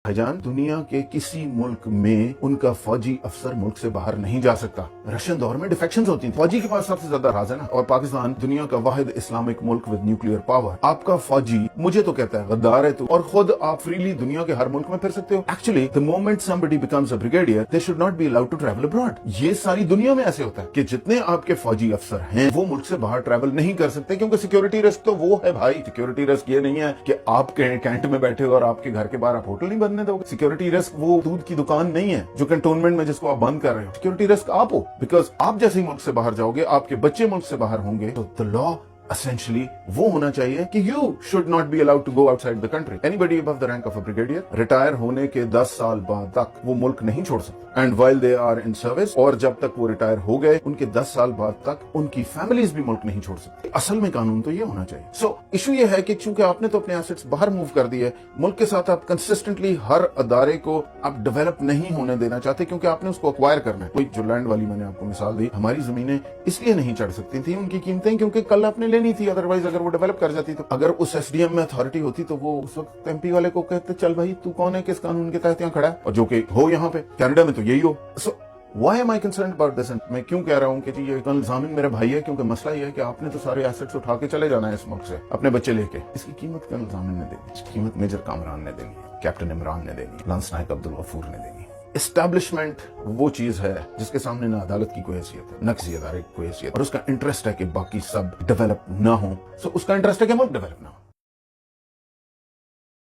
भाईजान, दुनिया के किसी मुल्क में उनका फौजी अफसर मुल्क से बाहर नहीं जा सकता। रशियन दौर में डिफेक्शंस होती थी, फौजी के पास सबसे ज्यादा राज है ना। और पाकिस्तान दुनिया का वाहिद इस्लामिक मुल्क विद न्यूक्लियर पावर, आपका फौजी मुझे तो कहता है गद्दार है तू, और खुद आप फ्रीली दुनिया के हर मुल्क में फिर सकते हो। Actually the moment somebody becomes a brigadier they should not be allowed to travel abroad. ये सारी दुनिया में ऐसे होता है कि जितने आपके फौजी अफसर हैं वो मुल्क से बाहर ट्रैवल नहीं कर सकते, क्योंकि सिक्योरिटी रिस्क तो वो है भाई। सिक्योरिटी रिस्क ये नहीं है कि आप कैंट में बैठे हो और आपके घर के बाहर आप होटल नहीं बनने दोगे। सिक्योरिटी रिस्क वो दूध की दुकान नहीं है जो कंटोनमेंट में जिसको आप बंद कर रहे हो। सिक्योरिटी रिस्क आप हो, बिकॉज आप जैसे ही मुल्क से बाहर जाओगे, आपके बच्चे मुल्क से बाहर होंगे, तो द लॉ essentially वो होना चाहिए कि you should not be allowed to go outside the country. Anybody above the rank of a brigadier retire होने के 10 साल बाद तक वो मुल्क नहीं छोड़ सकते। And while they are in service, और जब तक वो रिटायर हो गए उनके 10 साल बाद तक उनकी फैमिलीज भी मुल्क नहीं छोड़ सकती। असल में कानून तो ये होना चाहिए। So इशू ये है कि चूंकि आपने तो अपने एसेट्स बाहर मूव कर दिए, मुल्क के साथ आप कंसिस्टेंटली हर अदारे को आप डेवलप नहीं होने देना चाहते, क्योंकि आपने उसको अक्वायर करना है। कोई जो लैंड वाली मैंने आपको मिसाल दी, हमारी जमीनें इसलिए नहीं चढ़ सकती थी उनकी कीमतें क्योंकि कल आपने लेनी थी, अदरवाइज अगर वो डेवलप कर जाती तो। अगर उस एसडीएम में अथॉरिटी होती तो वो उस वक्त एमपी वाले को कहते चल भाई तू कौन है, किस कानून के तहत यहाँ खड़ा है, और जो कि हो यहाँ पे कनाडा में तो यही हो। सो Why am I concerned about this? मैं क्यों कह रहा हूँ कि जी ये कर्नल जामिन मेरा भाई है, क्योंकि मसला ये है कि आपने तो सारे एसेट्स उठा के चले जाना है इस मुल्क से अपने बच्चे लेके। इसकी कीमत कर्नल जामिन ने देनी, इसकी कीमत मेजर कामरान ने देनी, कैप्टन इमरान ने देनी, लांस नायक अब्दुल गफूर ने देनी। एस्टैब्लिशमेंट वो चीज है जिसके सामने ना अदालत की कोई हैसियत है, न किसी अदारे की कोई हैसियत, और उसका इंटरेस्ट है कि बाकी सब डेवलप ना हो। सो उसका इंटरेस्ट है कि मुल्क डेवलप ना हो।